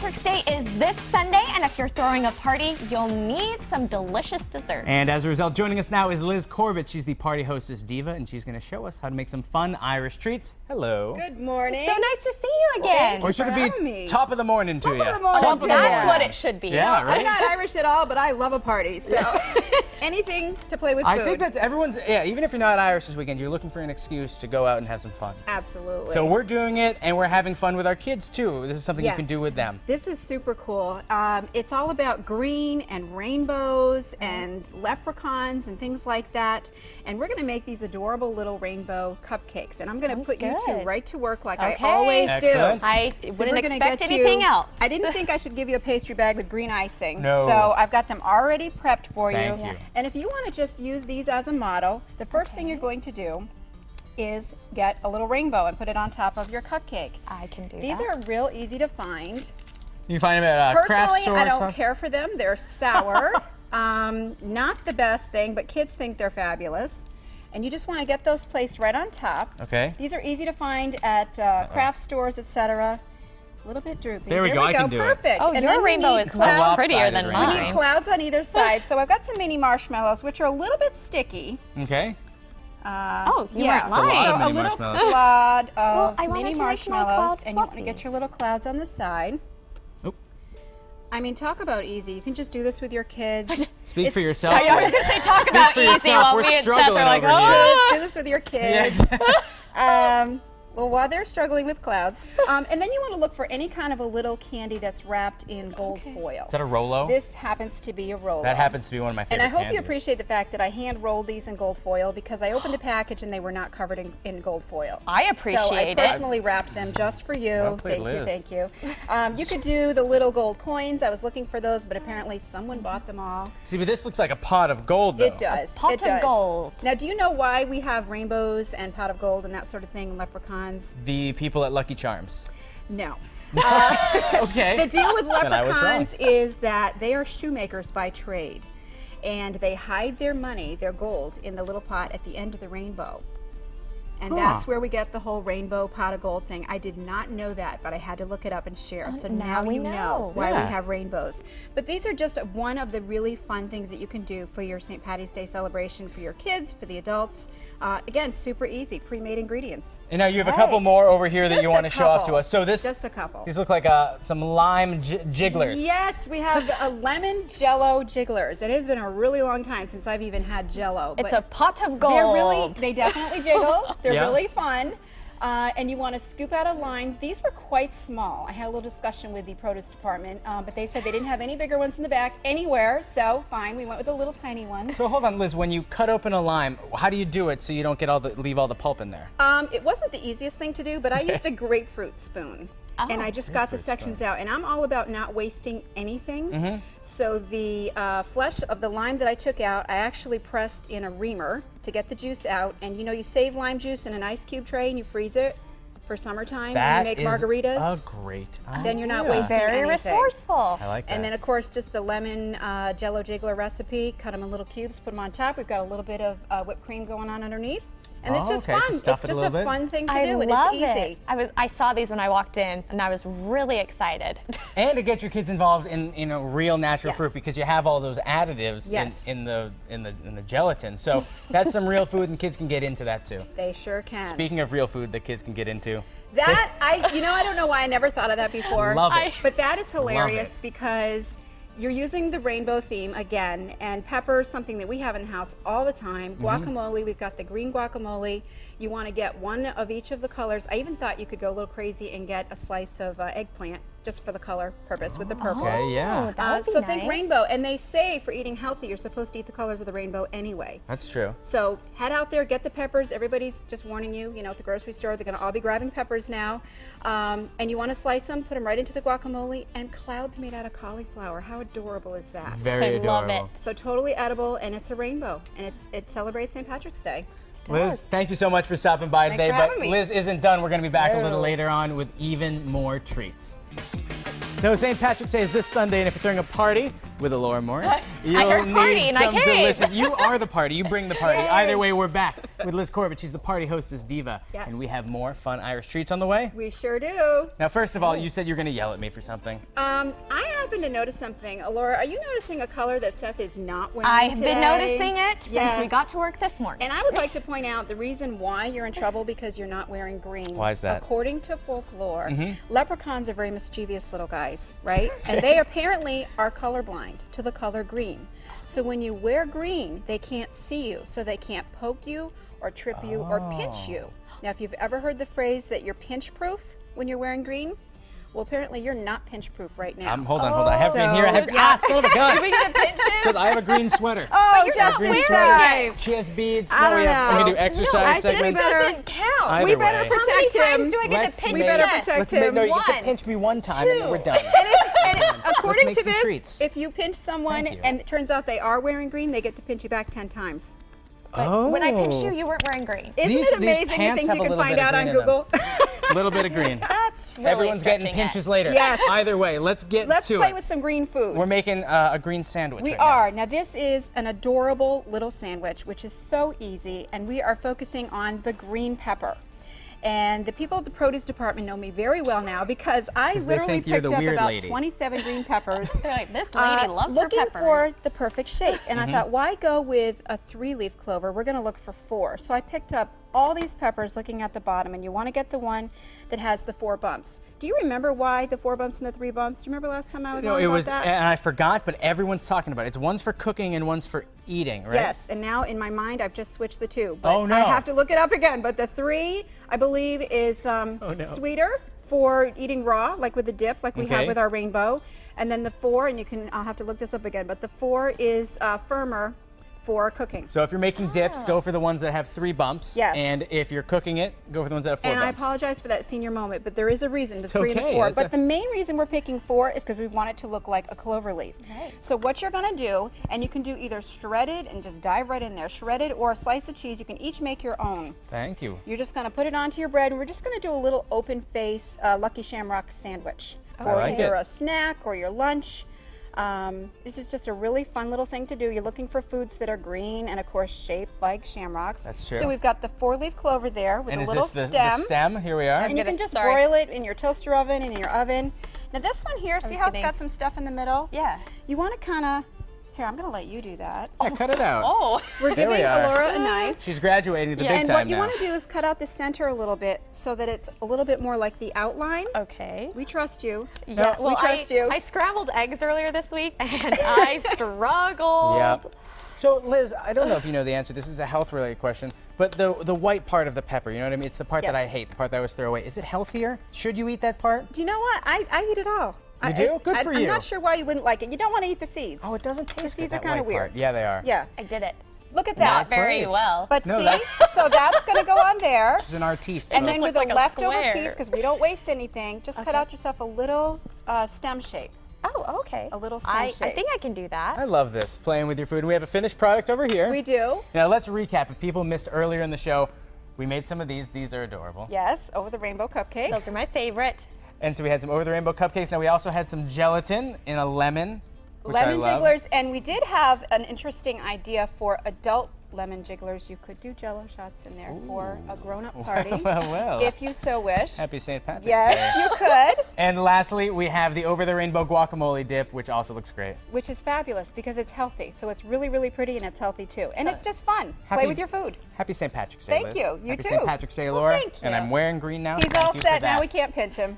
Patrick's Day is this Sunday, and if you're throwing a party, you'll need some delicious desserts. And as a result, joining us now is Liz Corbett. She's the Party Hostess Diva, and she's going to show us how to make some fun Irish treats. Hello. Good morning. So nice to see you again. Or should it be top of the morning to you? Top of the morning. Top of the That's morning. what it should be. Yeah, right? I'm not Irish at all, but I love a party. So anything to play with food. I think that's everyone's, yeah, even if you're not Irish this weekend, you're looking for an excuse to go out and have some fun. Absolutely. So we're doing it, and we're having fun with our kids, too. This is something you can do with them. This is super cool. It's all about green and rainbows and leprechauns and things like that. And we're going to make these adorable little rainbow cupcakes. And I'm going to put you two right to work like I always Excellent. do. I wouldn't expect anything else. I didn't think I should give you a pastry bag with green icing. No. So I've got them already prepped for Thank you. And if you want to just use these as a model, the first thing you're going to do is get a little rainbow and put it on top of your cupcake. I can do These that. are real easy to find. You find them at craft Personally, stores? I don't care for them. They're sour. Not the best thing, but kids think they're fabulous. And you just want to get those placed right on top. Okay. These are easy to find at craft stores, etc. A little bit droopy. There we go. I can do it. Perfect. Oh, And your then we rainbow need is much clouds. prettier than Lopsided We rainbow. need mine. clouds on either side. So I've got some mini marshmallows, which are a little bit sticky. Okay. Oh, you Yeah, weren't lying. lot of so a mini little marshmallows. clod Well, of I wanted mini to make my marshmallows, cloud and you want to fluffy. get your little clouds on the side. Oop. I mean, talk about easy. You can just do this with your kids. Speak for It's yourself. I was Liz. going to say talk about for easy yourself. while We're we and Seth struggling are like, over here. oh. Do this with your Yeah, kids. exactly. Well, while they're struggling with clouds, and then you want to look for any kind of a little candy that's wrapped in gold foil. Is that a Rolo? This happens to be a Rolo. That happens to be one of my And favorite I hope candies. you appreciate the fact that I hand rolled these in gold foil because I opened the package and they were not covered in gold foil. I So I appreciate it. personally wrapped them just for you. Well played, Thank you. You could do the little gold coins. I was looking for those, but apparently someone bought them all. See, but this looks like a pot of gold, though. It does. pot it of does. gold. Now, do you know why we have rainbows and pot of gold and that sort of thing and leprechauns? The people at Lucky Charms. No. Okay. The deal with Then I was wrong. leprechauns is that they are shoemakers by trade, and they hide their money, their gold, in the little pot at the end of the rainbow. And that's where we get the whole rainbow pot of gold thing. I did not know that, but I had to look it up and share. So now we you know why Yeah. we have rainbows. But these are just one of the really fun things that you can do for your St. Patty's Day celebration for your kids, for the adults. Again, super easy, pre-made ingredients. And now you have a couple more over here that Just you a want to show off to couple. us. So this, Just a couple. these look like some lime jigglers. Yes, we have a lemon Jello jigglers. It has been a really long time since I've even had Jello. It's but a pot of gold. they definitely jiggle. They're Yeah. really fun. And you want to scoop out a line. These were quite small. I had a little discussion with the produce department, but they said they didn't have any bigger ones in the back anywhere, so fine, we went with the little tiny ones. So hold on, Liz, when you cut open a lime, how do you do it so you don't get leave all the pulp in there? It wasn't the easiest thing to do, but I used a grapefruit spoon. And I just got the sections out, and I'm all about not wasting anything. So the flesh of the lime that I took out, I actually pressed in a reamer to get the juice out. And you know, you save lime juice in an ice cube tray and you freeze it for summertime That when you make is margaritas. a great idea. Then you're not wasting Very anything. resourceful. I like that. And then, of course, just the lemon Jello jiggler recipe. Cut them in little cubes, put them on top. We've got a little bit of whipped cream going on underneath. And it's just okay, fun. to stuff It's it a just little a bit. fun thing to I do, and love it's easy. it. I saw these when I walked in, and I was really excited. And to get your kids involved in a real natural Yes. fruit, because you have all those additives Yes. in the gelatin. So that's some real food, and kids can get into that too. They sure can. Speaking of real food that kids can get into, That, I don't know why I never thought of that before. Love it. But that is hilarious it. because you're using the rainbow theme again, and pepper is something that we have in the house all the time. Guacamole, we've got the green guacamole. You want to get one of each of the colors. I even thought you could go a little crazy and get a slice of eggplant just for the color purpose with the purple. okay, yeah, That would be So nice. think rainbow, and they say for eating healthy, you're supposed to eat the colors of the rainbow anyway. that's true. So head out there, get the peppers. Everybody's just warning you, at the grocery store, they're going to all be grabbing peppers now. And you want to slice them, put them right into the guacamole, and clouds made out of cauliflower. How adorable is that? Very I adorable. love it. So totally edible, and it's a rainbow, and it celebrates St. Patrick's Day. Liz, thank you so much for stopping by Thanks today. for But having me. Liz isn't done. We're going to be back a little No. later on with even more treats. So St. Patrick's Day is this Sunday, and if you're throwing a party, with Laura Moore. I heard party and I came. Delicious. You are the party. You bring the party. Either way, we're back with Liz Corbett. She's the Party Hostess Diva. Yes. And we have more fun Irish treats on the way. We sure do. Now, first of all, you said you're going to yell at me for something. I happen to notice something. Laura, are you noticing a color that Seth is not wearing I've today? been noticing it since Yes. we got to work this morning. And I would like to point out the reason why you're in trouble because you're not wearing green. Why is that? According to folklore, leprechauns are very mischievous little guys, right? And they apparently are colorblind to the color green. So when you wear green, they can't see you, so they can't poke you or trip you or pinch you. Now, if you've ever heard the phrase that you're pinch proof when you're wearing green, well, apparently you're not pinch proof right now. Hold on. I have in here. I have, son of a gun. Do we get a pinch him? Because I have a green sweater. Oh, you're just not green wearing sweater. it. She has beads. I don't Let me know. do exercise No, I think segments. we This better- doesn't count. Either we better way. protect How many times him. do I get Let's to pinch We better Seth? protect Let's him. no, you get to One. pinch me one time and then we're done. And according make to some this, treats. if you pinch someone Thank you. and it turns out they are wearing green, they get to pinch you back 10 times. Oh. When I pinched you, you weren't wearing green. Isn't These it amazing the pants things have you a can little find bit of out on green in them. Google? A little bit of green. That's really Everyone's getting stretching pinches it. later. Yes. Either way, let's get Let's to play it. with some green food. We're making a green sandwich We right are. now. Now this is an adorable little sandwich, which is so easy, and we are focusing on the green pepper. And the people at the produce department know me very well now because I 'Cause they literally think you're picked the up weird about lady. 27 green peppers. They're like, this lady loves her looking peppers. for the perfect shape. And Mm-hmm. I thought, why go with a 3-leaf clover? We're going to look for 4. So I picked up all these peppers looking at the bottom, and you want to get the one that has the 4 bumps. Do you remember why the 4 bumps and the 3 bumps? Do you remember last time I was on it about was, that? and I forgot, but everyone's talking about it. It's one's for cooking and one's for eating, right? Yes, and now in my mind I've just switched the 2. But Oh, no. I have to look it up again. But the 3, I believe, is no. sweeter for eating raw, like with the dip, like we Okay. have with our rainbow. And then the 4, and I'll have to look this up again, but the 4 is firmer for cooking. So if you're making dips, go for the ones that have 3 bumps. Yes. And if you're cooking it, go for the ones that have 4 And bumps. I apologize for that senior moment, but there is a reason to 3 and okay. 4. It's But a- the main reason we're picking 4 is because we want it to look like a clover leaf. Right. So what you're going to do, and you can do either shredded and just dive right in there, shredded or a slice of cheese. You can each make your own. Thank you. You're just going to put it onto your bread, and we're just going to do a little open face Lucky Shamrock sandwich for like either it. a snack or your lunch. This is just a really fun little thing to do. You're looking for foods that are green and, of course, shaped like shamrocks. That's true. So we've got the 4-leaf clover there with And a is little this the stem. stem? Here we are. And you Get can it- just sorry. broil it in your toaster oven and in your oven. Now this one here, see how it's kidding. got some stuff in the middle? Yeah. You want to kind of, here, I'm going to let you do that. Yeah, cut it out. Oh. We're There we giving are. Laura a knife. She's graduating to the Yeah. big And time what you now. want to do is cut out the center a little bit so that it's a little bit more like the outline. Okay. We trust you. Yeah, well, trust you. I scrambled eggs earlier this week, and I struggled. Yep. So Liz, I don't know if you know the answer. This is a health-related question, but the white part of the pepper, you know what I mean? It's the part that Yes. I hate, the part that I always throw away. Is it healthier? Should you eat that part? Do you know what? I eat it all. You do? Good for I'm you. not sure why you wouldn't like it. You don't want to eat the seeds. Oh, it doesn't taste The seeds good, are that kind of white weird. part. Yeah, they are. Yeah. I did it. Look at Not that. very great. well. But No, see, that's- so that's going to go on there. She's an artiste. And so then looks with a like a leftover square. piece, because we don't waste anything, just cut out yourself a little stem shape. Oh, okay. A little stem I shape. think I can do that. I love this, playing with your food. We have a finished product over here. We do. Now let's recap. If people missed earlier in the show, we made some of these. These are adorable. Yes, over the rainbow cupcakes. Those are my favorite. And so we had some over the rainbow cupcakes. Now we also had some gelatin in a lemon, which I Lemon love. jigglers, and we did have an interesting idea for adult lemon jigglers. You could do Jello shots in there for a grown-up party, well. if you so wish. Happy St. Patrick's Day. Yes, you could, And lastly, we have the over the rainbow guacamole dip, which also looks great. which is fabulous because it's healthy. So it's really, really pretty, and it's healthy too. And it's just fun. Happy- Play with your food. Happy St. Patrick's Day, Thank Liz. you. You Happy too. St. Patrick's Day, Laura. thank And you. I'm wearing green now. He's Thank all you set for that. now. We can't pinch him.